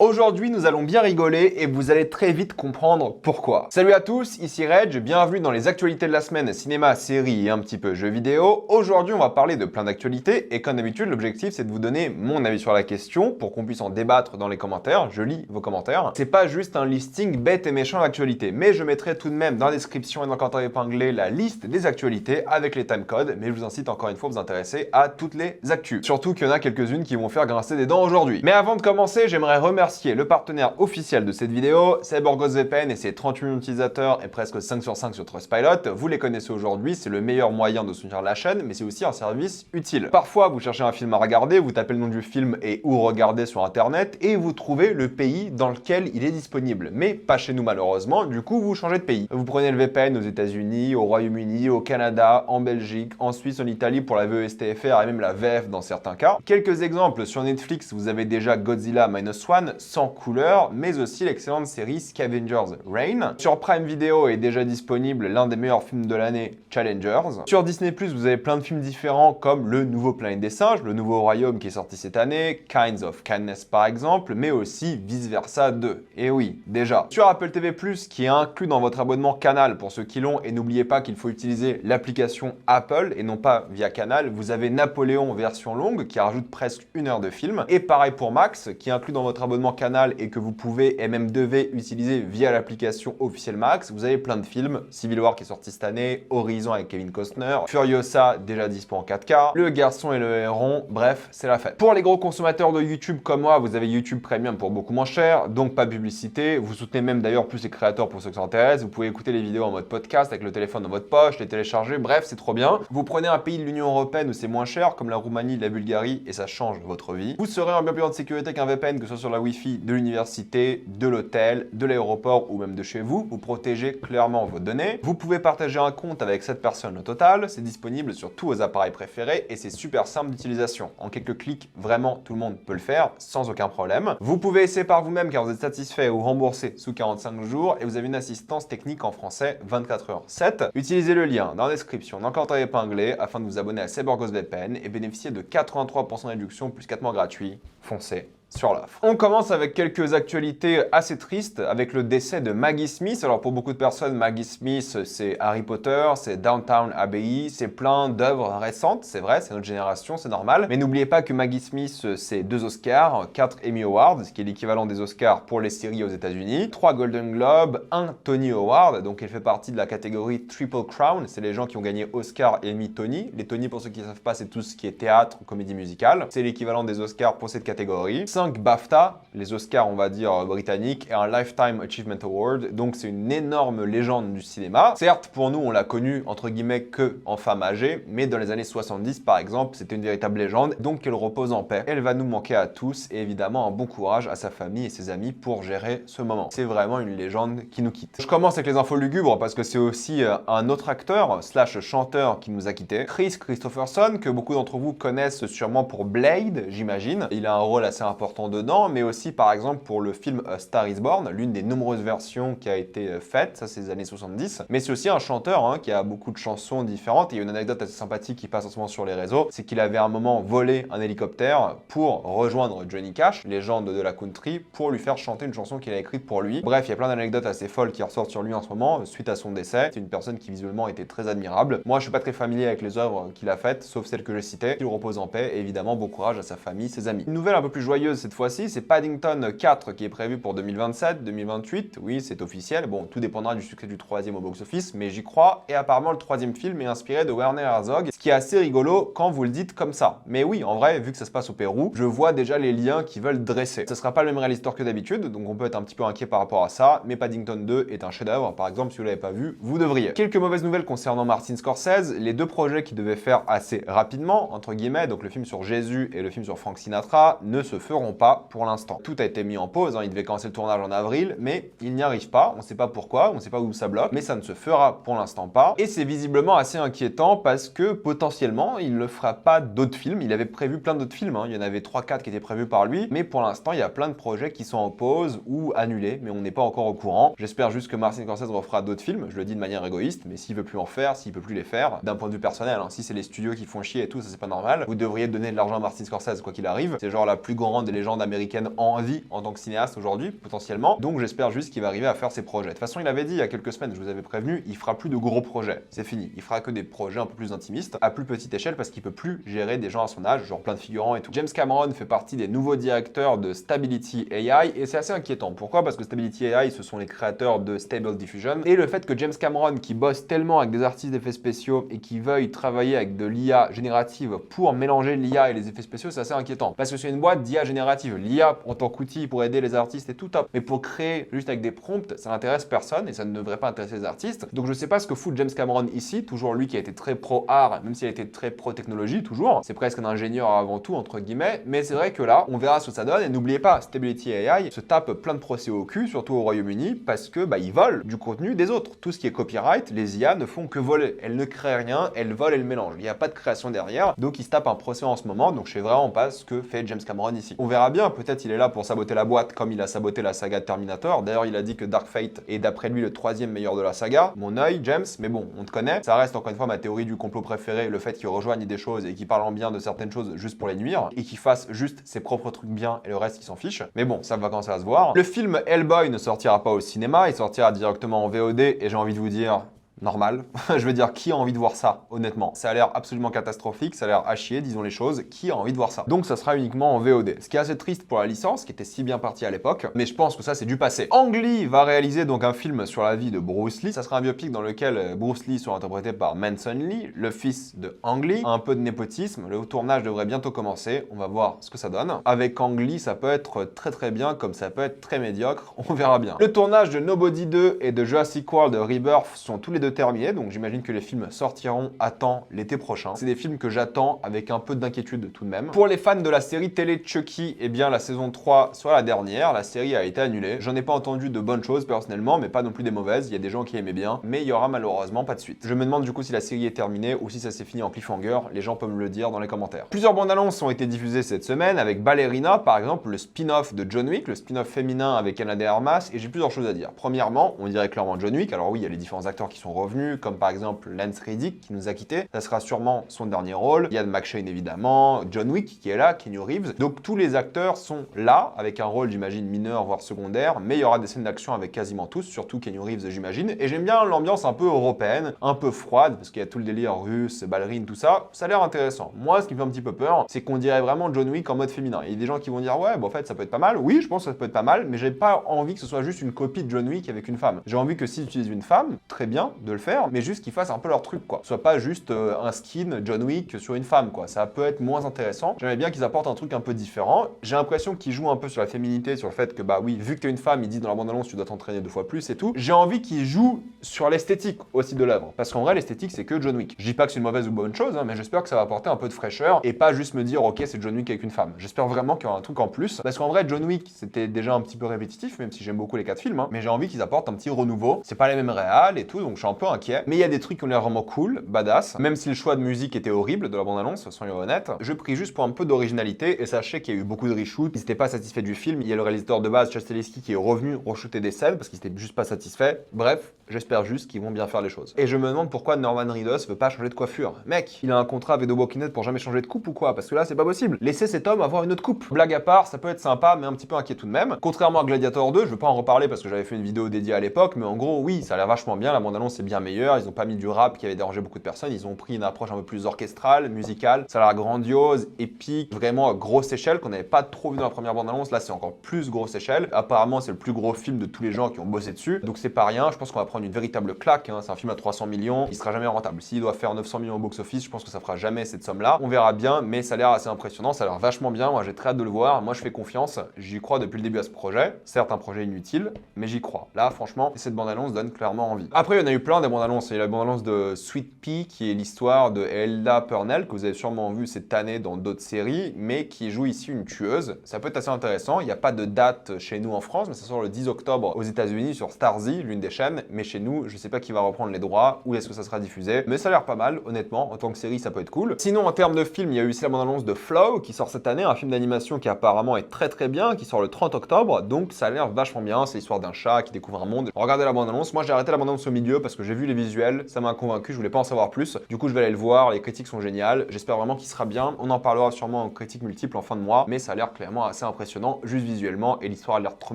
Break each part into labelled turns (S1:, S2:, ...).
S1: Aujourd'hui, nous allons bien rigoler et vous allez très vite comprendre pourquoi. Salut à tous, ici Reg, bienvenue dans les actualités de la semaine cinéma, séries et un petit peu jeux vidéo. Aujourd'hui, on va parler de plein d'actualités et comme d'habitude, l'objectif c'est de vous donner mon avis sur la question pour qu'on puisse en débattre dans les commentaires. Je lis vos commentaires. C'est pas juste un listing bête et méchant d'actualités, mais je mettrai tout de même dans la description et dans le commentaire épinglé la liste des actualités avec les timecodes, mais je vous incite encore une fois à vous intéresser à toutes les actus. Surtout qu'il y en a quelques-unes qui vont faire grincer des dents aujourd'hui. Mais avant de commencer, j'aimerais remercier le partenaire officiel de cette vidéo, CyberGhost VPN et ses 38 millions d'utilisateurs et presque 5 sur 5 sur Trustpilot. Vous les connaissez aujourd'hui, c'est le meilleur moyen de soutenir la chaîne, mais c'est aussi un service utile. Parfois, vous cherchez un film à regarder, vous tapez le nom du film et où regarder sur internet et vous trouvez le pays dans lequel il est disponible. Mais pas chez nous malheureusement, du coup vous changez de pays. Vous prenez le VPN aux États-Unis, au Royaume-Uni, au Canada, en Belgique, en Suisse, en Italie pour la VESTFR et même la VF dans certains cas. Quelques exemples, sur Netflix, vous avez déjà Godzilla Minus One, sans couleur, mais aussi l'excellente série Scavengers Reign. Sur Prime Video est déjà disponible l'un des meilleurs films de l'année, Challengers. Sur Disney+, vous avez plein de films différents comme Le Nouveau Planète des Singes, Le Nouveau Royaume qui est sorti cette année, Kinds of Kindness par exemple, mais aussi Vice Versa 2. Et oui, déjà. Sur Apple TV+, qui est inclus dans votre abonnement Canal pour ceux qui l'ont, et n'oubliez pas qu'il faut utiliser l'application Apple et non pas via Canal, vous avez Napoléon version longue qui rajoute presque 1 heure de film. Et pareil pour Max, qui est inclus dans votre abonnement Canal et que vous pouvez et même devez utiliser via l'application officielle Max. Vous avez plein de films, Civil War qui est sorti cette année, Horizon avec Kevin Costner, Furiosa déjà dispo en 4K, Le Garçon et le Héron, bref, c'est la fête. Pour les gros consommateurs de YouTube comme moi, vous avez YouTube Premium pour beaucoup moins cher, donc pas de publicité. Vous soutenez même d'ailleurs plus les créateurs pour ceux qui s'intéressent. Vous pouvez écouter les vidéos en mode podcast avec le téléphone dans votre poche, les télécharger, bref, c'est trop bien. Vous prenez un pays de l'Union Européenne où c'est moins cher, comme la Roumanie, la Bulgarie, et ça change votre vie. Vous serez en bien plus grande sécurité qu'un VPN, que ce soit sur la Wi-Fi de l'université, de l'hôtel, de l'aéroport ou même de chez vous. Vous protégez clairement vos données. Vous pouvez partager un compte avec 7 personnes au total. C'est disponible sur tous vos appareils préférés et c'est super simple d'utilisation. En quelques clics, vraiment tout le monde peut le faire sans aucun problème. Vous pouvez essayer par vous-même car vous êtes satisfait ou remboursé sous 45 jours et vous avez une assistance technique en français 24h7. Utilisez le lien dans la description, dans le commentaire épinglé afin de vous abonner à CyberGhost VPN et bénéficier de 83% de réduction plus 4 mois gratuits. Foncez sur l'offre. On commence avec quelques actualités assez tristes avec le décès de Maggie Smith. Alors pour beaucoup de personnes, Maggie Smith c'est Harry Potter, c'est Downton Abbey, c'est plein d'œuvres récentes, c'est vrai, c'est notre génération, c'est normal. Mais n'oubliez pas que Maggie Smith c'est 2 Oscars, 4 Emmy Awards, ce qui est l'équivalent des Oscars pour les séries aux États-Unis, 3 Golden Globes, 1 Tony Award, donc elle fait partie de la catégorie Triple Crown, c'est les gens qui ont gagné Oscar, Emmy, Tony. Les Tony pour ceux qui ne savent pas c'est tout ce qui est théâtre, comédie musicale, c'est l'équivalent des Oscars pour cette catégorie. 5 BAFTA, les Oscars on va dire britanniques, et un Lifetime Achievement Award, donc c'est une énorme légende du cinéma. Certes pour nous on l'a connue entre guillemets que en femme âgée, mais dans les années 70 par exemple c'était une véritable légende, donc qu'elle repose en paix. Elle va nous manquer à tous et évidemment un bon courage à sa famille et ses amis pour gérer ce moment. C'est vraiment une légende qui nous quitte. Je commence avec les infos lugubres parce que c'est aussi un autre acteur slash chanteur qui nous a quittés, Chris Christopherson, que beaucoup d'entre vous connaissent sûrement pour Blade, j'imagine. Il a un rôle assez important dedans, mais aussi par exemple pour le film A Star is Born, l'une des nombreuses versions qui a été faite, ça c'est les années 70. Mais c'est aussi un chanteur qui a beaucoup de chansons différentes. Et il y a une anecdote assez sympathique qui passe en ce moment sur les réseaux, c'est qu'il avait à un moment volé un hélicoptère pour rejoindre Johnny Cash, légende de la country, pour lui faire chanter une chanson qu'il a écrite pour lui. Bref, il y a plein d'anecdotes assez folles qui ressortent sur lui en ce moment, suite à son décès. C'est une personne qui visuellement était très admirable. Moi je suis pas très familier avec les œuvres qu'il a faites, sauf celles que j'ai citées. Il repose en paix et évidemment bon courage à sa famille, ses amis. Une nouvelle un peu plus joyeuse cette fois-ci, c'est Paddington 4 qui est prévu pour 2027, 2028, oui c'est officiel, bon tout dépendra du succès du 3e au box-office, mais j'y crois, et apparemment le 3e film est inspiré de Werner Herzog, ce qui est assez rigolo quand vous le dites comme ça. Mais oui, en vrai, vu que ça se passe au Pérou, je vois déjà les liens qu'ils veulent dresser. Ce sera pas le même réalisateur que d'habitude, donc on peut être un petit peu inquiet par rapport à ça, mais Paddington 2 est un chef-d'œuvre, par exemple si vous l'avez pas vu, vous devriez. Quelques mauvaises nouvelles concernant Martin Scorsese, les deux projets qu'il devait faire assez rapidement, entre guillemets, donc le film sur Jésus et le film sur Frank Sinatra, ne se feront pas pour l'instant. Tout a été mis en pause, il devait commencer le tournage en avril, mais il n'y arrive pas, on ne sait pas pourquoi, on ne sait pas où ça bloque, mais ça ne se fera pour l'instant pas. Et c'est visiblement assez inquiétant parce que potentiellement, il ne fera pas d'autres films. Il avait prévu plein d'autres films, il y en avait 3-4 qui étaient prévus par lui, mais pour l'instant, il y a plein de projets qui sont en pause ou annulés, mais on n'est pas encore au courant. J'espère juste que Martin Scorsese refera d'autres films, je le dis de manière égoïste, mais s'il veut plus en faire, s'il peut plus les faire, d'un point de vue personnel, si c'est les studios qui font chier et tout, ça c'est pas normal, vous devriez donner de l'argent à Martin Scorsese quoi qu'il arrive. C'est genre la plus grande et légende américaine en vie en tant que cinéaste aujourd'hui, potentiellement. Donc j'espère juste qu'il va arriver à faire ses projets. De toute façon, il avait dit il y a quelques semaines, je vous avais prévenu, il fera plus de gros projets. C'est fini. Il fera que des projets un peu plus intimistes, à plus petite échelle, parce qu'il peut plus gérer des gens à son âge, genre plein de figurants et tout. James Cameron fait partie des nouveaux directeurs de Stability AI, et c'est assez inquiétant. Pourquoi? Parce que Stability AI, ce sont les créateurs de Stable Diffusion, et le fait que James Cameron, qui bosse tellement avec des artistes d'effets spéciaux et qui veuille travailler avec de l'IA générative pour mélanger l'IA et les effets spéciaux, c'est assez inquiétant. Parce que c'est une boîte d'IA générative. L'IA, en tant qu'outil pour aider les artistes, est tout top. Mais pour créer juste avec des prompts, ça n'intéresse personne et ça ne devrait pas intéresser les artistes. Donc je sais pas ce que fout James Cameron ici, toujours lui qui a été très pro-art, même s'il a été très pro-technologie, toujours. C'est presque un ingénieur avant tout, entre guillemets. Mais c'est vrai que là, on verra ce que ça donne. Et n'oubliez pas, Stability AI se tape plein de procès au cul, surtout au Royaume-Uni, parce que ils volent du contenu des autres. Tout ce qui est copyright, les IA ne font que voler. Elles ne créent rien, elles volent et elles mélangent. Il n'y a pas de création derrière. Donc il se tape un procès en ce moment. Donc je sais vraiment pas ce que fait James Cameron ici. On verra bien, peut-être il est là pour saboter la boîte comme il a saboté la saga Terminator. D'ailleurs, il a dit que Dark Fate est d'après lui le 3e meilleur de la saga. Mon œil, James, mais bon, on te connaît. Ça reste encore une fois ma théorie du complot préférée, le fait qu'il rejoigne des choses et qu'il parle en bien de certaines choses juste pour les nuire et qu'il fasse juste ses propres trucs bien et le reste il s'en fiche. Mais bon, ça va commencer à se voir. Le film Hellboy ne sortira pas au cinéma, il sortira directement en VOD et j'ai envie de vous dire, normal. Je veux dire, qui a envie de voir ça, honnêtement? Ça a l'air absolument catastrophique, ça a l'air à chier, disons les choses. Qui a envie de voir ça? Donc ça sera uniquement en VOD. Ce qui est assez triste pour la licence, qui était si bien partie à l'époque, mais je pense que ça c'est du passé. Ang Lee va réaliser donc un film sur la vie de Bruce Lee. Ça sera un biopic dans lequel Bruce Lee sera interprété par Manson Lee, le fils de Ang Lee. Un peu de népotisme, le tournage devrait bientôt commencer, on va voir ce que ça donne. Avec Ang Lee, ça peut être très bien, comme ça peut être très médiocre, on verra bien. Le tournage de Nobody 2 et de Jurassic World Rebirth sont tous les deux terminés, donc j'imagine que les films sortiront à temps l'été prochain. C'est des films que j'attends avec un peu d'inquiétude tout de même. Pour les fans de la série télé Chucky, eh bien la saison 3 sera la dernière, la série a été annulée. J'en ai pas entendu de bonnes choses personnellement, mais pas non plus des mauvaises. Il y a des gens qui aimaient bien, mais il y aura malheureusement pas de suite. Je me demande du coup si la série est terminée ou si ça s'est fini en cliffhanger. Les gens peuvent me le dire dans les commentaires. Plusieurs bandes annonces ont été diffusées cette semaine avec Ballerina par exemple, le spin-off de John Wick, le spin-off féminin avec Ana de Armas, et j'ai plusieurs choses à dire. Premièrement, on dirait clairement John Wick. Alors oui, il y a les différents acteurs qui sont revenus, comme par exemple Lance Reddick qui nous a quittés. Ça sera sûrement son dernier rôle. Ian McShane évidemment, John Wick qui est là, Keanu Reeves. Donc tous les acteurs sont là avec un rôle j'imagine mineur voire secondaire, mais il y aura des scènes d'action avec quasiment tous, surtout Keanu Reeves j'imagine. Et j'aime bien l'ambiance un peu européenne, un peu froide parce qu'il y a tout le délire russe, ballerine, tout ça. Ça a l'air intéressant. Moi, ce qui me fait un petit peu peur, c'est qu'on dirait vraiment John Wick en mode féminin. Il y a des gens qui vont dire ouais, bon, en fait ça peut être pas mal. Oui, je pense que ça peut être pas mal, mais j'ai pas envie que ce soit juste une copie de John Wick avec une femme. J'ai envie que s'ils utilisent une femme, très bien de le faire, mais juste qu'ils fassent un peu leur truc quoi. Soit pas juste un skin John Wick sur une femme quoi. Ça peut être moins intéressant. J'aimerais bien qu'ils apportent un truc un peu différent. J'ai l'impression qu'ils jouent un peu sur la féminité, sur le fait que bah oui, vu que t'es une femme, ils disent dans la bande-annonce tu dois t'entraîner 2 fois plus et tout. J'ai envie qu'ils jouent sur l'esthétique aussi de l'œuvre, parce qu'en vrai l'esthétique c'est que John Wick. Je dis pas que c'est une mauvaise ou bonne chose, hein, mais j'espère que ça va apporter un peu de fraîcheur et pas juste me dire ok c'est John Wick avec une femme. J'espère vraiment qu'il y aura un truc en plus, parce qu'en vrai John Wick c'était déjà un petit peu répétitif, même si j'aime beaucoup les 4 films, hein, mais j'ai envie qu'ils apportent un petit renouveau. C'est pas les mêmes réals et tout, donc je suis un peu inquiet. Mais il y a des trucs qui ont l'air vraiment cool, badass, même si le choix de musique était horrible de la bande-annonce, soyons honnêtes. Je prie juste pour un peu d'originalité et sachez qu'il y a eu beaucoup de reshoots. Ils n'étaient pas satisfaits du film. Il y a le réalisateur de base, Chad Stahelski, qui est revenu re-shooter des scènes parce qu'il n'était juste pas satisfait. Bref, j'espère juste qu'ils vont bien faire les choses. Et je me demande pourquoi Norman Reedus veut pas changer de coiffure. Mec, il a un contrat avec The Walking Dead pour jamais changer de coupe ou quoi? Parce que là, c'est pas possible. Laissez cet homme avoir une autre coupe. Blague à part, ça peut être sympa, mais un petit peu inquiet tout de même. Contrairement à Gladiator 2, je veux pas en reparler parce que j'avais fait une vidéo dédiée à l'époque, mais en gros, oui, ça a l'air vachement bien. La bande-annonce est bien meilleure. Ils ont pas mis du rap qui avait dérangé beaucoup de personnes. Ils ont pris une approche un peu plus orchestrale, musicale. Ça a l'air grandiose, épique, vraiment à grosse échelle qu'on n'avait pas trop vu dans la première bande-annonce. Là, c'est encore plus grosse échelle. Apparemment, c'est le plus gros film de tous les gens qui ont bossé dessus. Donc c'est pas rien. Je pense qu'on va prendre une véritable claque. Hein. C'est un film à 300 millions. Il sera jamais rentable. S'il doit faire 900 millions au box-office, je pense que ça fera jamais cette somme-là. On verra bien, mais ça a l'air assez impressionnant. Ça a l'air vachement bien. Moi, j'ai très hâte de le voir. Moi, je fais confiance. J'y crois depuis le début à ce projet. Certes, un projet inutile, mais j'y crois. Là, franchement, cette bande-annonce donne clairement envie. Après, il y en a eu plein des bandes-annonces. Il y a la bande-annonce de Sweet Pea, qui est l'histoire de Elda Purnell, que vous avez sûrement vu cette année dans d'autres séries, mais qui joue ici une tueuse. Ça peut être assez intéressant. Il n'y a pas de date chez nous en France, mais ça sort le 10 octobre aux États-Unis sur Starzy, l'une des chaînes. Mais chez nous, je sais pas qui va reprendre les droits, où est-ce que ça sera diffusé. Mais ça a l'air pas mal, honnêtement. En tant que série, ça peut être cool. Sinon, en termes de film, il y a eu aussi la bande-annonce de Flow, qui sort cette année, un film d'animation qui apparemment est très bien, qui sort le 30 octobre. Donc ça a l'air vachement bien. C'est l'histoire d'un chat qui découvre un monde. Regardez la bande-annonce. Moi, j'ai arrêté la bande-annonce au milieu parce que j'ai vu les visuels, ça m'a convaincu, je voulais pas en savoir plus. Du coup, je vais aller le voir, les critiques sont géniales. J'espère vraiment qu'il sera bien. On en parlera sûrement en critiques multiples en fin de mois, mais ça a l'air clairement assez impressionnant, juste visuellement, et l'histoire a l'air trop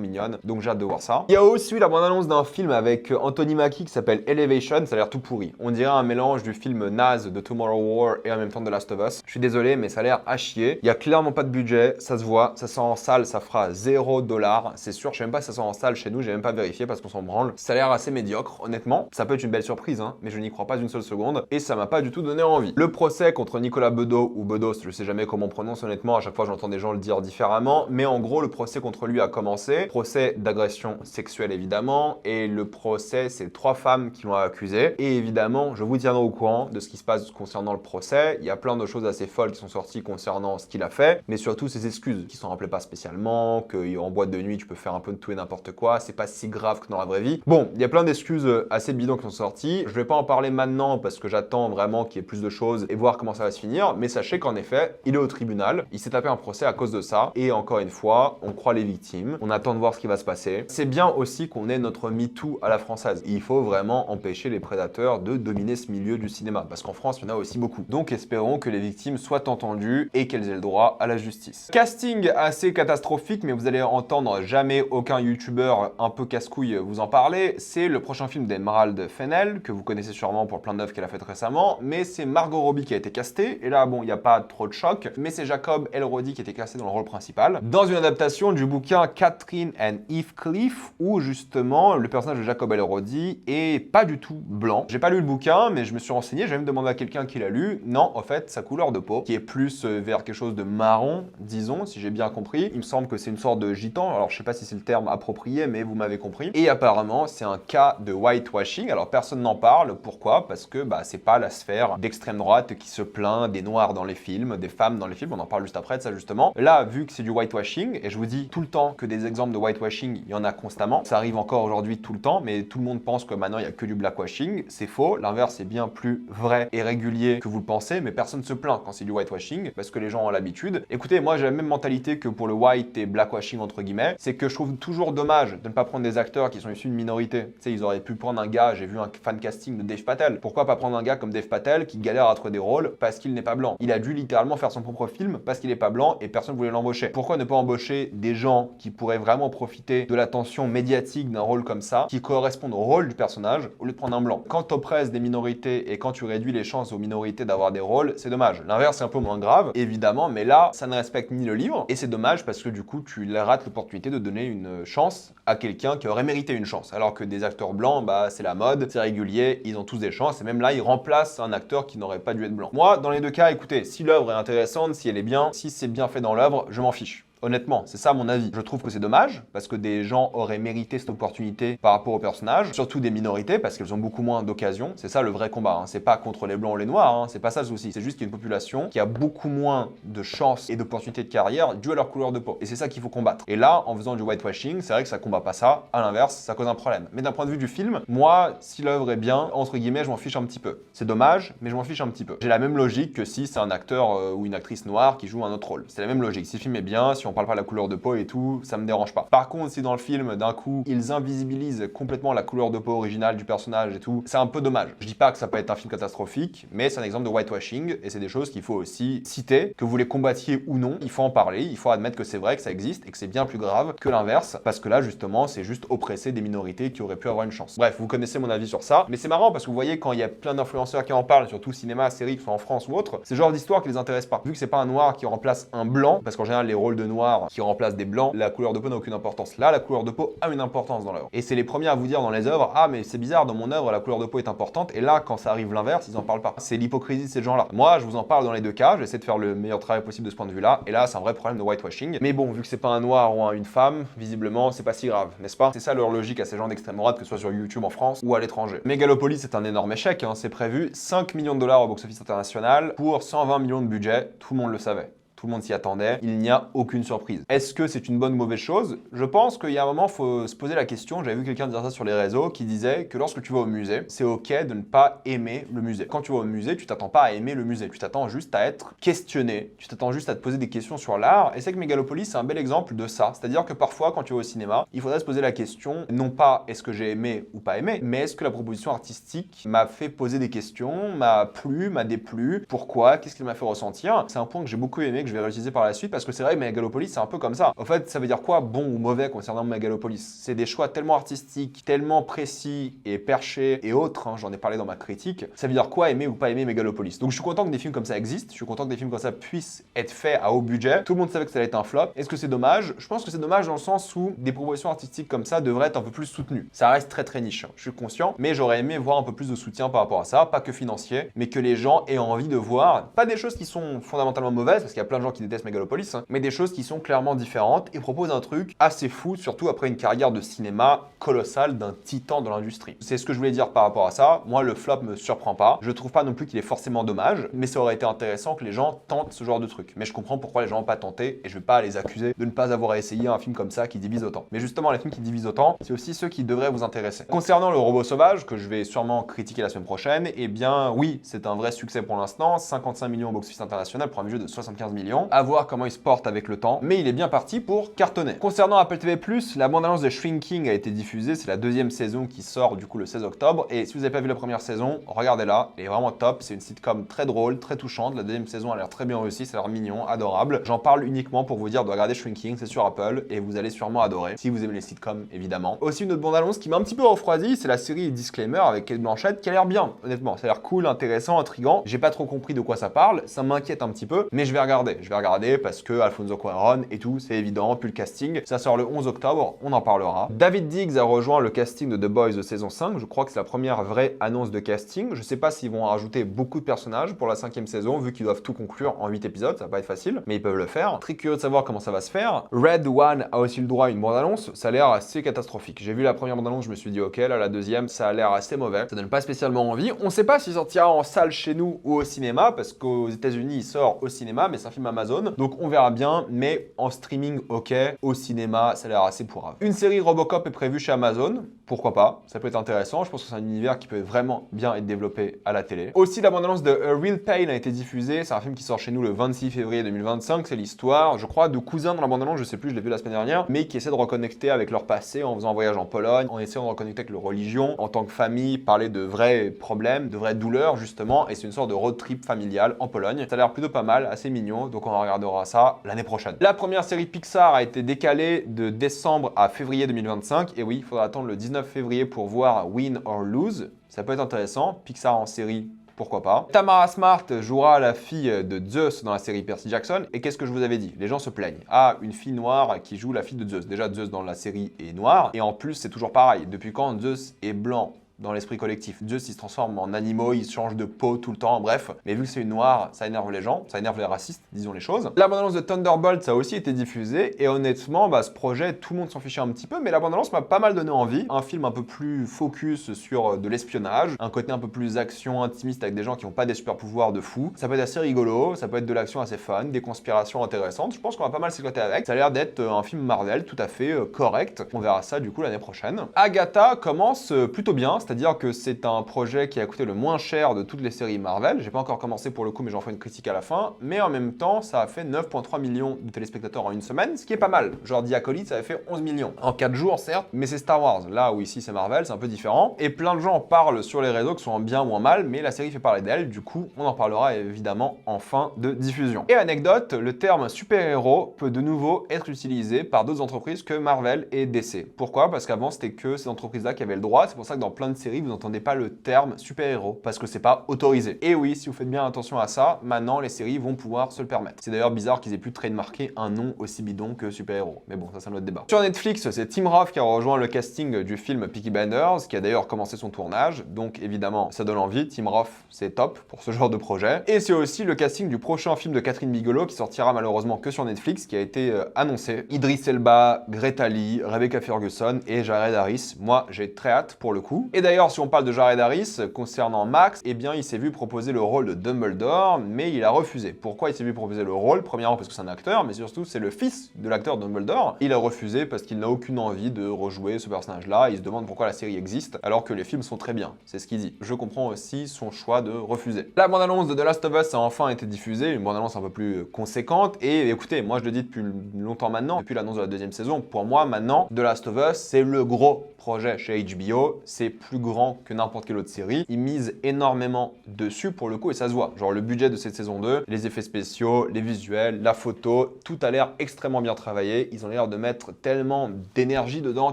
S1: mignonne, donc j'ai hâte de voir ça. Il y a aussi la bande-annonce d'un film avec Anthony Mackie qui s'appelle Elevation, ça a l'air tout pourri. On dirait un mélange du film Naze de Tomorrow War et en même temps de Last of Us. Je suis désolé, mais ça a l'air à chier. Il y a clairement pas de budget, ça se voit, ça sort en salle, ça fera 0$, c'est sûr. Je sais même pas si ça sort en salle chez nous, j'ai même pas vérifié parce qu'on s'en branle. Ça a l'air assez médiocre, honnêtement. Ça peut être une belle surprise, hein, mais je n'y crois pas une seule seconde et ça m'a pas du tout donné envie. Le procès contre Nicolas Bedos ou Bedos, je sais jamais comment on prononce honnêtement, à chaque fois j'entends des gens le dire différemment, mais en gros le procès contre lui a commencé. Procès d'agression sexuelle évidemment, et le procès, c'est 3 femmes qui l'ont accusé. Et évidemment, je vous tiendrai au courant de ce qui se passe concernant le procès. Il y a plein de choses assez folles qui sont sorties concernant ce qu'il a fait, mais surtout ses excuses qui s'en rappelaient pas spécialement, qu'en boîte de nuit tu peux faire un peu de tout et n'importe quoi, c'est pas si grave que dans la vraie vie. Bon, il y a plein d'excuses assez bidons qui sont sorties. Je vais pas en parler maintenant parce que j'attends vraiment qu'il y ait plus de choses et voir comment ça va se finir, mais sachez qu'en effet, il est au tribunal, il s'est tapé un procès à cause de ça, et encore une fois, on croit les victimes, on attend de voir ce qui va se passer. C'est bien aussi qu'on ait notre MeToo à la française. Il faut vraiment empêcher les prédateurs de dominer ce milieu du cinéma, parce qu'en France, il y en a aussi beaucoup. Donc espérons que les victimes soient entendues et qu'elles aient le droit à la justice. Casting assez catastrophique, mais vous allez entendre jamais aucun youtubeur un peu casse-couille vous en parler. C'est le prochain film d'Emerald Fennell, que vous connaissez sûrement pour plein d'œuvres qu'elle a faites récemment, mais c'est Margot Robbie qui a été castée, et là, bon, il n'y a pas trop de choc, mais c'est Jacob Elordi qui a été casté dans le rôle principal, dans une adaptation du bouquin Catherine and Heathcliff, où justement, le personnage de Jacob Elordi est pas du tout blanc. J'ai pas lu le bouquin, mais je me suis renseigné, j'ai même demandé à quelqu'un qui l'a lu. Non, en fait, sa couleur de peau, qui est plus vers quelque chose de marron, disons, si j'ai bien compris. Il me semble que c'est une sorte de gitan, alors je sais pas si c'est le terme approprié, mais vous m'avez compris. Et apparemment, c'est un cas de whitewashing, alors personne n'en parle. Pourquoi? Parce que c'est pas la sphère d'extrême droite qui se plaint des noirs dans les films, des femmes dans les films, on en parle juste après de ça justement. Là, vu que c'est du whitewashing, et je vous dis tout le temps que des exemples de whitewashing, il y en a constamment, ça arrive encore aujourd'hui tout le temps, mais tout le monde pense que maintenant il y a que du blackwashing, c'est faux, l'inverse est bien plus vrai et régulier que vous le pensez, mais personne se plaint quand c'est du whitewashing, parce que les gens ont l'habitude. Écoutez, moi j'ai la même mentalité que pour le white et blackwashing entre guillemets, c'est que je trouve toujours dommage de ne pas prendre des acteurs qui sont issus d'une minorité. Tu sais, ils auraient pu prendre un gars, j'ai vu un fan casting de Dave Patel, pourquoi pas prendre un gars comme Dave Patel qui galère à trouver des rôles parce qu'il n'est pas blanc. Il a dû littéralement faire son propre film parce qu'il n'est pas blanc et personne ne voulait l'embaucher. Pourquoi ne pas embaucher des gens qui pourraient vraiment profiter de l'attention médiatique d'un rôle comme ça, qui correspondent au rôle du personnage, au lieu de prendre un blanc? Quand tu oppresses des minorités et quand tu réduis les chances aux minorités d'avoir des rôles, c'est dommage. L'inverse est un peu moins grave, évidemment, mais là, ça ne respecte ni le livre, et c'est dommage parce que du coup, tu rates l'opportunité de donner une chance à quelqu'un qui aurait mérité une chance. Alors que des acteurs blancs, c'est la mode, c'est régulier, ils ont tous des chances, et même là, ils remplacent un acteur qui n'aurait pas dû être blanc. Moi, dans les deux cas, écoutez, si l'œuvre est intéressante, si elle est bien, si c'est bien fait dans l'œuvre, je m'en fiche. Honnêtement, c'est ça mon avis. Je trouve que c'est dommage parce que des gens auraient mérité cette opportunité par rapport aux personnages, surtout des minorités parce qu'elles ont beaucoup moins d'occasions. C'est ça le vrai combat, hein. C'est pas contre les blancs ou les noirs, hein. C'est pas ça le souci. C'est juste qu'il y a une population qui a beaucoup moins de chances et d'opportunités de carrière dû à leur couleur de peau. Et c'est ça qu'il faut combattre. Et là, en faisant du whitewashing, c'est vrai que ça combat pas ça. À l'inverse, ça cause un problème. Mais d'un point de vue du film, moi, si l'œuvre est bien, entre guillemets, je m'en fiche un petit peu. C'est dommage, mais je m'en fiche un petit peu. J'ai la même logique que si c'est un acteur ou une actrice noire qui joue un autre rôle. C'est la même logique. Si le film est bien, si on parle pas de la couleur de peau et tout, ça me dérange pas. Par contre, si dans le film, d'un coup, ils invisibilisent complètement la couleur de peau originale du personnage et tout, c'est un peu dommage. Je dis pas que ça peut être un film catastrophique, mais c'est un exemple de whitewashing et c'est des choses qu'il faut aussi citer, que vous les combattiez ou non, il faut en parler, il faut admettre que c'est vrai, que ça existe et que c'est bien plus grave que l'inverse, parce que là, justement, c'est juste oppresser des minorités qui auraient pu avoir une chance. Bref, vous connaissez mon avis sur ça, mais c'est marrant parce que vous voyez, quand il y a plein d'influenceurs qui en parlent, surtout cinéma, série, que ce soit en France ou autre, c'est le genre d'histoire qui les intéresse pas. Vu que c'est pas un noir qui remplace un blanc, parce qu'en général, les rôles de noirs qui remplacent des blancs, la couleur de peau n'a aucune importance. Là, la couleur de peau a une importance dans l'œuvre. Et c'est les premiers à vous dire dans les œuvres, ah mais c'est bizarre, dans mon œuvre, la couleur de peau est importante. Et là, quand ça arrive l'inverse, ils en parlent pas. C'est l'hypocrisie de ces gens-là. Moi, je vous en parle dans les deux cas, j'essaie de faire le meilleur travail possible de ce point de vue-là. Et là, c'est un vrai problème de whitewashing. Mais bon, vu que c'est pas un noir ou une femme, visiblement, c'est pas si grave, n'est-ce pas? C'est ça leur logique à ces gens d'extrême droite, que ce soit sur YouTube en France ou à l'étranger. Megalopolis, c'est un énorme échec, hein. C'est prévu 5 millions de dollars au box-office international pour 120 millions de budget. Tout le monde le savait. tout le monde s'y attendait, il n'y a aucune surprise. Est-ce que c'est une bonne ou mauvaise chose? Je pense qu'il y a un moment, il faut se poser la question. J'avais vu quelqu'un dire ça sur les réseaux qui disait que lorsque tu vas au musée, c'est ok de ne pas aimer le musée. Quand tu vas au musée, tu t'attends pas à aimer le musée, tu t'attends juste à être questionné, tu t'attends juste à te poser des questions sur l'art. Et c'est que Megalopolis, c'est un bel exemple de ça. C'est-à-dire que parfois, quand tu vas au cinéma, il faudrait se poser la question, non pas est-ce que j'ai aimé ou pas aimé, mais est-ce que la proposition artistique m'a fait poser des questions, m'a plu, m'a déplu, pourquoi, qu'est-ce qu'il m'a fait ressentir. C'est un point que j'ai beaucoup aimé, que je vais réutiliser par la suite, parce que c'est vrai, Megalopolis, c'est un peu comme ça. En fait, ça veut dire quoi, bon ou mauvais concernant Megalopolis? C'est des choix tellement artistiques, tellement précis et perchés et autres, hein, j'en ai parlé dans ma critique. Ça veut dire quoi, aimer ou pas aimer Megalopolis? Donc je suis content que des films comme ça existent, je suis content que des films comme ça puissent être faits à haut budget. Tout le monde savait que ça allait être un flop. Est-ce que c'est dommage? Je pense que c'est dommage dans le sens où des propositions artistiques comme ça devraient être un peu plus soutenues. Ça reste très très niche, hein, je suis conscient, mais j'aurais aimé voir un peu plus de soutien par rapport à ça, pas que financier, mais que les gens aient envie de voir, pas des choses qui sont fondamentalement mauvaises, parce qu'il y a plein de gens qui détestent Megalopolis, hein, mais des choses qui sont clairement différentes et proposent un truc assez fou, surtout après une carrière de cinéma colossale d'un titan de l'industrie. C'est ce que je voulais dire par rapport à ça. Moi, le flop me surprend pas. Je trouve pas non plus qu'il est forcément dommage, mais ça aurait été intéressant que les gens tentent ce genre de truc. Mais je comprends pourquoi les gens n'ont pas tenté et je vais pas les accuser de ne pas avoir essayé un film comme ça qui divise autant. Mais justement, les films qui divisent autant, c'est aussi ceux qui devraient vous intéresser. Concernant le robot sauvage, que je vais sûrement critiquer la semaine prochaine, eh bien oui, c'est un vrai succès pour l'instant, 55 millions au box-office international pour un budget de 75 millions. À voir comment il se porte avec le temps, mais il est bien parti pour cartonner. Concernant Apple TV+, la bande-annonce de Shrinking a été diffusée, c'est la deuxième saison qui sort du coup le 16 octobre, et si vous n'avez pas vu la première saison, regardez-la, elle est vraiment top, c'est une sitcom très drôle, très touchante, la deuxième saison a l'air très bien réussie, ça a l'air mignon, adorable. J'en parle uniquement pour vous dire de regarder Shrinking, c'est sur Apple, et vous allez sûrement adorer, si vous aimez les sitcoms évidemment. Aussi une autre bande-annonce qui m'a un petit peu refroidi, c'est la série Disclaimer avec Cate Blanchett, qui a l'air bien, honnêtement, ça a l'air cool, intéressant, intriguant. J'ai pas trop compris de quoi ça parle, ça m'inquiète un petit peu, mais je vais regarder parce que Alfonso Cuarón et tout, c'est évident, puis le casting, ça sort le 11 octobre, on en parlera. David Diggs a rejoint le casting de The Boys de saison 5, je crois que c'est la première vraie annonce de casting, je sais pas s'ils vont rajouter beaucoup de personnages pour la 5e saison, vu qu'ils doivent tout conclure en 8 épisodes, ça va pas être facile, mais ils peuvent le faire. Très curieux de savoir comment ça va se faire. Red One a aussi le droit à une bande-annonce, ça a l'air assez catastrophique. J'ai vu la première bande-annonce, je me suis dit ok, là la deuxième, ça a l'air assez mauvais, ça donne pas spécialement envie. On sait pas s'il sortira en salle chez nous ou au cinéma, parce qu'aux États-Unis il sort au cinéma, mais c'est un film Amazon, donc on verra bien, mais en streaming ok, au cinéma ça a l'air assez pourrave. Une série Robocop est prévue chez Amazon, pourquoi pas, ça peut être intéressant, je pense que c'est un univers qui peut vraiment bien être développé à la télé. Aussi la bande-annonce de A Real Pain a été diffusée, c'est un film qui sort chez nous le 26 février 2025, c'est l'histoire, je crois, de cousins dans la bande-annonce, je sais plus, je l'ai vu la semaine dernière, mais qui essaient de reconnecter avec leur passé en faisant un voyage en Pologne, en essayant de reconnecter avec leur religion, en tant que famille, parler de vrais problèmes, de vraies douleurs justement, et c'est une sorte de road trip familial en Pologne. Ça a l'air plutôt pas mal, assez mignon, donc on regardera ça l'année prochaine. La première série Pixar a été décalée de décembre à février 2025, et oui, il faudra attendre le 19 février pour voir Win or Lose, ça peut être intéressant, Pixar en série, pourquoi pas. Tamara Smart jouera la fille de Zeus dans la série Percy Jackson. Et qu'est-ce que je vous avais dit? Les gens se plaignent. Ah, une fille noire qui joue la fille de Zeus. Déjà, Zeus dans la série est noir. Et en plus, c'est toujours pareil. Depuis quand Zeus est blanc? Dans l'esprit collectif. Zeus, il se transforme en animaux, il change de peau tout le temps, bref. Mais vu que c'est une noire, ça énerve les gens, ça énerve les racistes, disons les choses. La bande-annonce de Thunderbolt, ça a aussi été diffusé, et honnêtement, ce projet, tout le monde s'en fichait un petit peu, mais la bande-annonce m'a pas mal donné envie. Un film un peu plus focus sur de l'espionnage, un côté un peu plus action intimiste avec des gens qui n'ont pas des super pouvoirs de fou. Ça peut être assez rigolo, ça peut être de l'action assez fun, des conspirations intéressantes. Je pense qu'on va pas mal s'éclater avec. Ça a l'air d'être un film Marvel tout à fait correct. On verra ça du coup l'année prochaine. Agatha commence plutôt bien, c'est-à-dire que c'est un projet qui a coûté le moins cher de toutes les séries Marvel. J'ai pas encore commencé pour le coup, mais j'en ferai une critique à la fin. Mais en même temps, ça a fait 9,3 millions de téléspectateurs en une semaine, ce qui est pas mal. Genre The Acolyte, ça avait fait 11 millions. En 4 jours, certes, mais c'est Star Wars. Là où ici c'est Marvel, c'est un peu différent. Et plein de gens en parlent sur les réseaux, que ce soit en bien ou en mal, mais la série fait parler d'elle. Du coup, on en parlera évidemment en fin de diffusion. Et anecdote, le terme super-héros peut de nouveau être utilisé par d'autres entreprises que Marvel et DC. Pourquoi? Parce qu'avant, c'était que ces entreprises-là qui avaient le droit. C'est pour ça que dans plein de séries, vous n'entendez pas le terme super-héros parce que c'est pas autorisé. Et oui, si vous faites bien attention à ça, maintenant les séries vont pouvoir se le permettre. C'est d'ailleurs bizarre qu'ils aient pu trademarquer un nom aussi bidon que super-héros. Mais bon, ça c'est un autre débat. Sur Netflix, c'est Tim Roth qui a rejoint le casting du film Peaky Blinders, qui a d'ailleurs commencé son tournage. Donc évidemment, ça donne envie. Tim Roth, c'est top pour ce genre de projet. Et c'est aussi le casting du prochain film de Catherine Bigelow qui sortira malheureusement que sur Netflix, qui a été annoncé. Idris Elba, Greta Lee, Rebecca Ferguson et Jared Harris. Moi, j'ai très hâte pour le coup. Et d'ailleurs, si on parle de Jared Harris, concernant Max, eh bien, il s'est vu proposer le rôle de Dumbledore, mais il a refusé. Pourquoi il s'est vu proposer le rôle? Premièrement, parce que c'est un acteur, mais surtout, c'est le fils de l'acteur Dumbledore. Il a refusé parce qu'il n'a aucune envie de rejouer ce personnage-là. Il se demande pourquoi la série existe, alors que les films sont très bien. C'est ce qu'il dit. Je comprends aussi son choix de refuser. La bande-annonce de The Last of Us a enfin été diffusée, une bande-annonce un peu plus conséquente. Et écoutez, moi je le dis depuis longtemps maintenant, depuis l'annonce de la deuxième saison, pour moi maintenant, The Last of Us, c'est le gros projet chez HBO. C'est plus grand que n'importe quelle autre série. Ils misent énormément dessus pour le coup et ça se voit. Genre le budget de cette saison 2, les effets spéciaux, les visuels, la photo, tout a l'air extrêmement bien travaillé. Ils ont l'air de mettre tellement d'énergie dedans,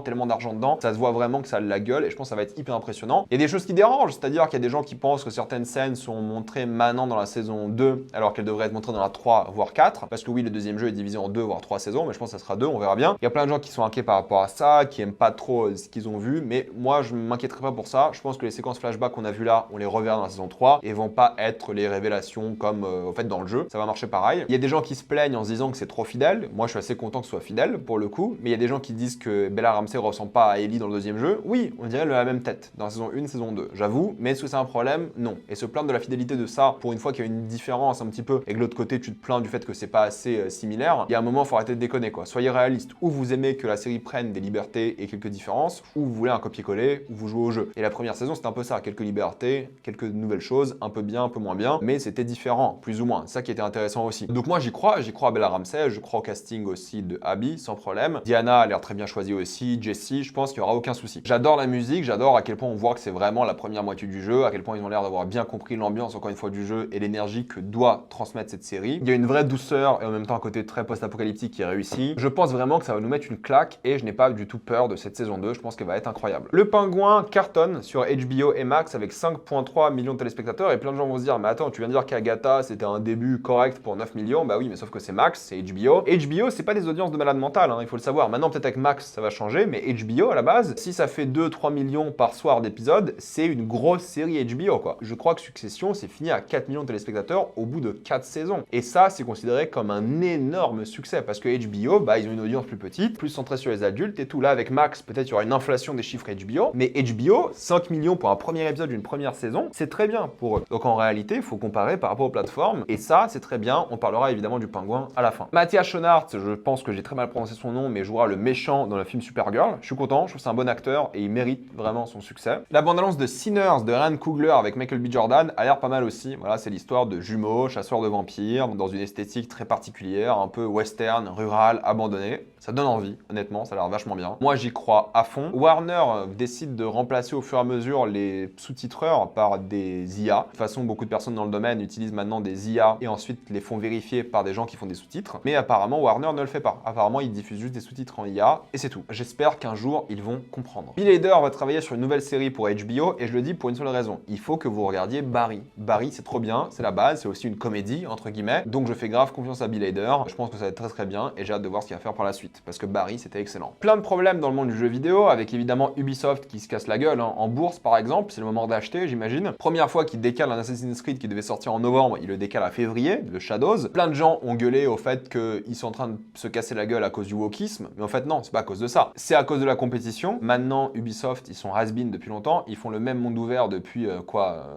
S1: tellement d'argent dedans. Ça se voit vraiment que ça a la gueule et je pense que ça va être hyper impressionnant. Il y a des choses qui dérangent, c'est-à-dire qu'il y a des gens qui pensent que certaines scènes sont montrées maintenant dans la saison 2 alors qu'elles devraient être montrées dans la 3 voire 4 parce que oui, le deuxième jeu est divisé en 2 voire 3 saisons, mais je pense que ça sera 2, on verra bien. Il y a plein de gens qui sont inquiets par rapport à ça, qui aiment pas trop ce qu'ils ont vu, mais moi je m'inquiéterai pas pour ça. Je pense que les séquences flashback qu'on a vu là, on les reverra dans la saison 3 et vont pas être les révélations comme au fait dans le jeu. Ça va marcher pareil. Il y a des gens qui se plaignent en se disant que c'est trop fidèle. Moi je suis assez content que ce soit fidèle pour le coup, mais il y a des gens qui disent que Bella Ramsey ressemble pas à Ellie dans le deuxième jeu. Oui, on dirait la même tête dans la saison 1, saison 2. J'avoue, mais est-ce que c'est un problème? Non. Et se plaindre de la fidélité de ça, pour une fois qu'il y a une différence un petit peu et que de l'autre côté tu te plains du fait que c'est pas assez similaire, il y a un moment faut arrêter de déconner quoi. Soyez réaliste. Ou vous aimez que la série prenne des libertés et quelques différences, ou vous voulez un copier-coller, ou vous jouez au jeu. Et la première saison c'était un peu ça, quelques libertés, quelques nouvelles choses, un peu bien, un peu moins bien, mais c'était différent, plus ou moins. C'est ça qui était intéressant aussi. Donc moi j'y crois à Bella Ramsey, je crois au casting aussi de Abby, sans problème. Diana a l'air très bien choisie aussi, Jessie, je pense qu'il n'y aura aucun souci. J'adore la musique, j'adore à quel point on voit que c'est vraiment la première moitié du jeu, à quel point ils ont l'air d'avoir bien compris l'ambiance encore une fois du jeu et l'énergie que doit transmettre cette série. Il y a une vraie douceur et en même temps un côté très post-apocalyptique qui est réussi. Je pense vraiment que ça va nous mettre une claque et je n'ai pas du tout peur de cette saison 2, je pense qu'elle va être incroyable. Le Pingouin cartonne sur HBO et Max avec 5,3 millions de téléspectateurs et plein de gens vont se dire mais attends, tu viens de dire qu'Agatha c'était un début correct pour 9 millions, bah oui mais sauf que c'est Max, c'est HBO. HBO c'est pas des audiences de malade mental, hein, il faut le savoir. Maintenant peut-être avec Max ça va changer, mais HBO à la base, si ça fait 2-3 millions par soir d'épisodes, c'est une grosse série HBO quoi. Je crois que Succession c'est fini à 4 millions de téléspectateurs au bout de 4 saisons. Et ça c'est considéré comme un énorme succès parce que HBO, bah ils ont une audience plus petite, plus centrée sur les adultes et tout. Là avec Max, peut-être il y aura une inflation des chiffres HBO, mais HBO, 5 millions pour un premier épisode d'une première saison, c'est très bien pour eux. Donc en réalité, il faut comparer par rapport aux plateformes et ça c'est très bien. On parlera évidemment du Pingouin à la fin. Matthias Schoenaerts, je pense que j'ai très mal prononcé son nom, mais jouera le méchant dans le film Supergirl. Je suis content, je trouve que c'est un bon acteur et il mérite vraiment son succès. La bande-annonce de Sinners de Ryan Coogler avec Michael B. Jordan a l'air pas mal aussi. Voilà, c'est l'histoire de jumeaux, chasseurs de vampires, dans une esthétique très particulière, un peu western, rural, abandonné. Ça donne envie, honnêtement, ça a l'air vachement bien. Moi, j'y crois à fond. Warner décide de remplacer au fur et à mesure les sous-titreurs par des IA. De toute façon, beaucoup de personnes dans le domaine utilisent maintenant des IA et ensuite les font vérifier par des gens qui font des sous-titres. Mais apparemment, Warner ne le fait pas. Apparemment, ils diffusent juste des sous-titres en IA et c'est tout. J'espère qu'un jour, ils vont comprendre. Bill Hader va travailler sur une nouvelle série pour HBO et je le dis pour une seule raison. Il faut que vous regardiez Barry. Barry, c'est trop bien, c'est la base, c'est aussi une comédie, entre guillemets. Donc, je fais grave confiance à Bill Hader. Je pense que ça va être très très bien et j'ai hâte de voir ce qu'il va faire par la suite. Parce que Barry, c'était excellent. Plein de problèmes dans le monde du jeu vidéo, avec évidemment Ubisoft qui se casse la gueule, hein. En bourse par exemple, c'est le moment d'acheter, j'imagine. Première fois qu'il décale un Assassin's Creed qui devait sortir en novembre, il le décale à février, le Shadows. Plein de gens ont gueulé au fait qu'ils sont en train de se casser la gueule à cause du wokisme, mais en fait non, c'est pas à cause de ça. C'est à cause de la compétition. Maintenant, Ubisoft, ils sont has-been depuis longtemps, ils font le même monde ouvert depuis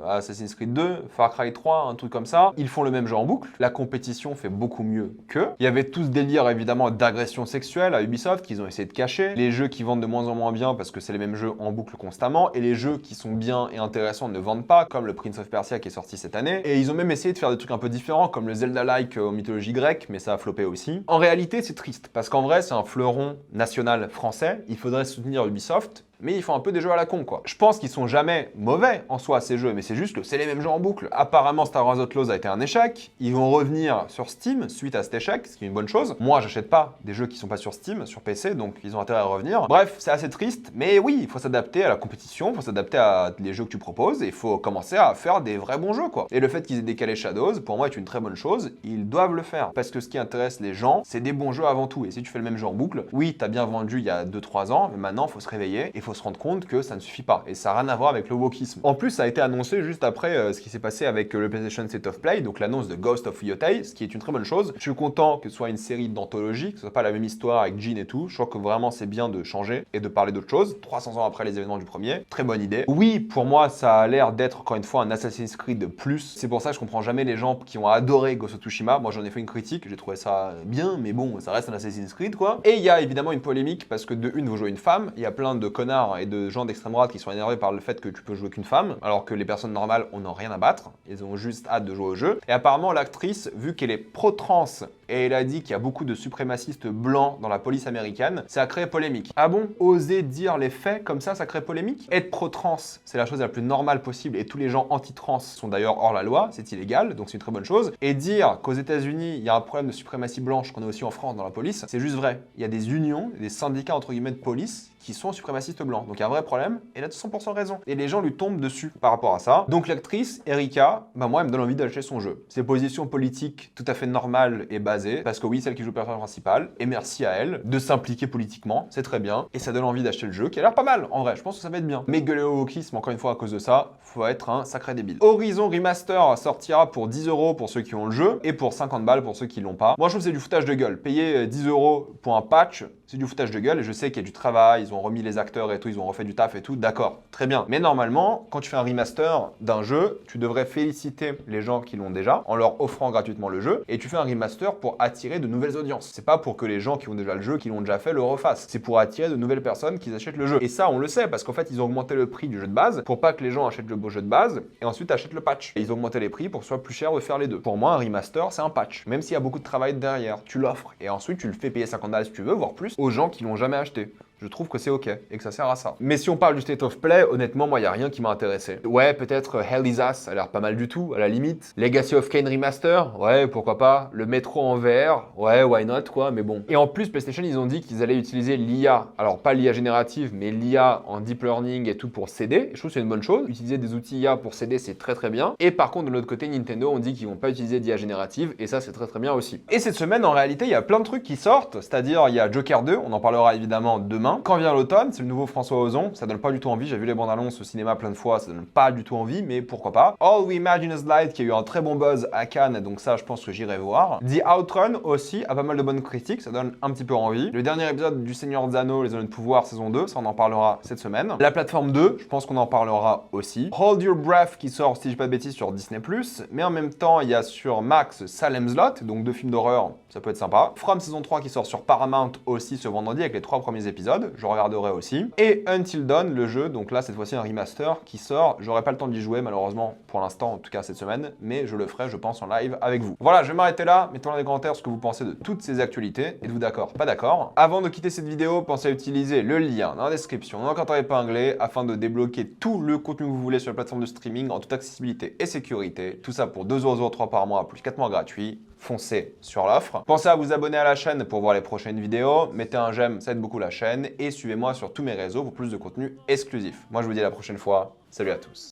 S1: Assassin's Creed 2, Far Cry 3, un truc comme ça. Ils font le même jeu en boucle. La compétition fait beaucoup mieux qu'eux. Il y avait tout ce délire évidemment d'agression sexuelle à Ubisoft qu'ils ont essayé de cacher, les jeux qui vendent de moins en moins bien parce que c'est les mêmes jeux en boucle constamment, et les jeux qui sont bien et intéressants ne vendent pas, comme le Prince of Persia qui est sorti cette année, et ils ont même essayé de faire des trucs un peu différents, comme le Zelda-like en mythologie grecque, mais ça a floppé aussi. En réalité, c'est triste, parce qu'en vrai, c'est un fleuron national français, il faudrait soutenir Ubisoft, mais ils font un peu des jeux à la con quoi. Je pense qu'ils sont jamais mauvais en soi ces jeux, mais c'est juste que c'est les mêmes jeux en boucle. Apparemment Star Wars Outlaws a été un échec, ils vont revenir sur Steam suite à cet échec, ce qui est une bonne chose. Moi j'achète pas des jeux qui sont pas sur Steam, sur PC, donc ils ont intérêt à revenir. Bref, c'est assez triste, mais oui, il faut s'adapter à la compétition, il faut s'adapter à les jeux que tu proposes, et il faut commencer à faire des vrais bons jeux quoi. Et le fait qu'ils aient décalé Shadows, pour moi est une très bonne chose, ils doivent le faire, parce que ce qui intéresse les gens, c'est des bons jeux avant tout, et si tu fais le même jeu en boucle, oui, t'as bien vendu il y a 2-3 ans, mais maintenant faut se réveiller, et faut se rendre compte que ça ne suffit pas. Et ça n'a rien à voir avec le wokisme. En plus, ça a été annoncé juste après ce qui s'est passé avec le PlayStation State of Play, donc l'annonce de Ghost of Yotei, ce qui est une très bonne chose. Je suis content que ce soit une série d'anthologie, que ce soit pas la même histoire avec Jin et tout. Je crois que vraiment c'est bien de changer et de parler d'autre chose. 300 ans après les événements du premier, très bonne idée. Oui, pour moi, ça a l'air d'être encore une fois un Assassin's Creed de plus. C'est pour ça que je comprends jamais les gens qui ont adoré Ghost of Tsushima. Moi, j'en ai fait une critique, j'ai trouvé ça bien, mais bon, ça reste un Assassin's Creed quoi. Et il y a évidemment une polémique parce que de une, vous jouez une femme. Il y a plein de connards et de gens d'extrême droite qui sont énervés par le fait que tu peux jouer qu'une femme, alors que les personnes normales, on n'a rien à battre. Ils ont juste hâte de jouer au jeu. Et apparemment, l'actrice, vu qu'elle est pro-trans et elle a dit qu'il y a beaucoup de suprémacistes blancs dans la police américaine, ça a créé polémique. Ah bon? Oser dire les faits comme ça crée polémique? Être pro-trans, c'est la chose la plus normale possible et tous les gens anti-trans sont d'ailleurs hors la loi, c'est illégal, donc c'est une très bonne chose. Et dire qu'aux États-Unis, il y a un problème de suprématie blanche qu'on a aussi en France dans la police, c'est juste vrai. Il y a des unions, des syndicats entre guillemets de police qui sont suprémacistes blancs. Donc il y a un vrai problème, et elle a 100% raison. Et les gens lui tombent dessus par rapport à ça. Donc l'actrice, Erika, moi elle me donne envie d'acheter son jeu. Ses positions politiques tout à fait normales et basées, parce que oui, celle qui joue le personnage principal, et merci à elle de s'impliquer politiquement, c'est très bien, et ça donne envie d'acheter le jeu, qui a l'air pas mal, en vrai, je pense que ça va être bien. Mais gueuler au wokisme, encore une fois, à cause de ça, faut être un sacré débile. Horizon Remaster sortira pour 10 € pour ceux qui ont le jeu, et pour 50 balles pour ceux qui l'ont pas. Moi je trouve que c'est du foutage de gueule. Payer 10 € pour un patch, c'est du foutage de gueule, et je sais qu'il y a du travail, ils ont remis les acteurs et tout, ils ont refait du taf et tout, d'accord, très bien. Mais normalement, quand tu fais un remaster d'un jeu, tu devrais féliciter les gens qui l'ont déjà en leur offrant gratuitement le jeu, et tu fais un remaster pour attirer de nouvelles audiences. C'est pas pour que les gens qui ont déjà le jeu, qui l'ont déjà fait, le refassent. C'est pour attirer de nouvelles personnes qui achètent le jeu. Et ça, on le sait, parce qu'en fait, ils ont augmenté le prix du jeu de base pour pas que les gens achètent le beau jeu de base et ensuite achètent le patch. Et ils ont augmenté les prix pour que ce soit plus cher de faire les deux. Pour moi, un remaster, c'est un patch. Même s'il y a beaucoup de travail derrière, tu l'offres. Et ensuite, tu le fais payer 50 balles si tu veux, voire plus, aux gens qui l'ont jamais acheté. Je trouve que c'est ok et que ça sert à ça. Mais si on parle du State of Play, honnêtement, moi, il n'y a rien qui m'a intéressé. Ouais, peut-être Hell is Us, ça a l'air pas mal du tout, à la limite. Legacy of Kain Remaster, ouais, pourquoi pas. Le métro en VR, ouais, why not, quoi, mais bon. Et en plus, PlayStation, ils ont dit qu'ils allaient utiliser l'IA. Alors, pas l'IA générative, mais l'IA en deep learning et tout pour s'aider. Et je trouve que c'est une bonne chose. Utiliser des outils IA pour s'aider, c'est très très bien. Et par contre, de l'autre côté, Nintendo, on dit qu'ils vont pas utiliser d'IA générative, et ça, c'est très très bien aussi. Et cette semaine, en réalité, il y a plein de trucs qui sortent, c'est-à-dire, il y a Joker 2, on en parlera évidemment demain. Quand vient l'automne, c'est le nouveau François Ozon, ça donne pas du tout envie, j'ai vu les bandes annonces au cinéma plein de fois, ça donne pas du tout envie, mais pourquoi pas. All We Imagine Is Light qui a eu un très bon buzz à Cannes, donc ça je pense que j'irai voir. The Outrun aussi a pas mal de bonnes critiques, ça donne un petit peu envie. Le dernier épisode du Seigneur des Anneaux, les Anneaux de Pouvoir saison 2, ça on en parlera cette semaine. La plateforme 2, je pense qu'on en parlera aussi. Hold Your Breath qui sort, si je dis pas de bêtises, sur Disney+, mais en même temps il y a sur Max Salem's Lot, donc 2 films d'horreur, ça peut être sympa. From saison 3 qui sort sur Paramount aussi ce vendredi avec les 3 premiers épisodes, je regarderai aussi. Et Until Dawn, le jeu, donc là cette fois-ci un remaster qui sort. J'aurai pas le temps d'y jouer malheureusement pour l'instant, en tout cas cette semaine, mais je le ferai je pense en live avec vous. Voilà, je vais m'arrêter là, mettez-moi dans les commentaires ce que vous pensez de toutes ces actualités. Êtes-vous d'accord? Pas d'accord? Avant de quitter cette vidéo, pensez à utiliser le lien dans la description, dans le commentaire épinglé, afin de débloquer tout le contenu que vous voulez sur la plateforme de streaming en toute accessibilité et sécurité. Tout ça pour 2,03 € par mois, plus 4 mois gratuits. Foncez sur l'offre. Pensez à vous abonner à la chaîne pour voir les prochaines vidéos. Mettez un j'aime, ça aide beaucoup la chaîne. Et suivez-moi sur tous mes réseaux pour plus de contenu exclusif. Moi, je vous dis à la prochaine fois. Salut à tous.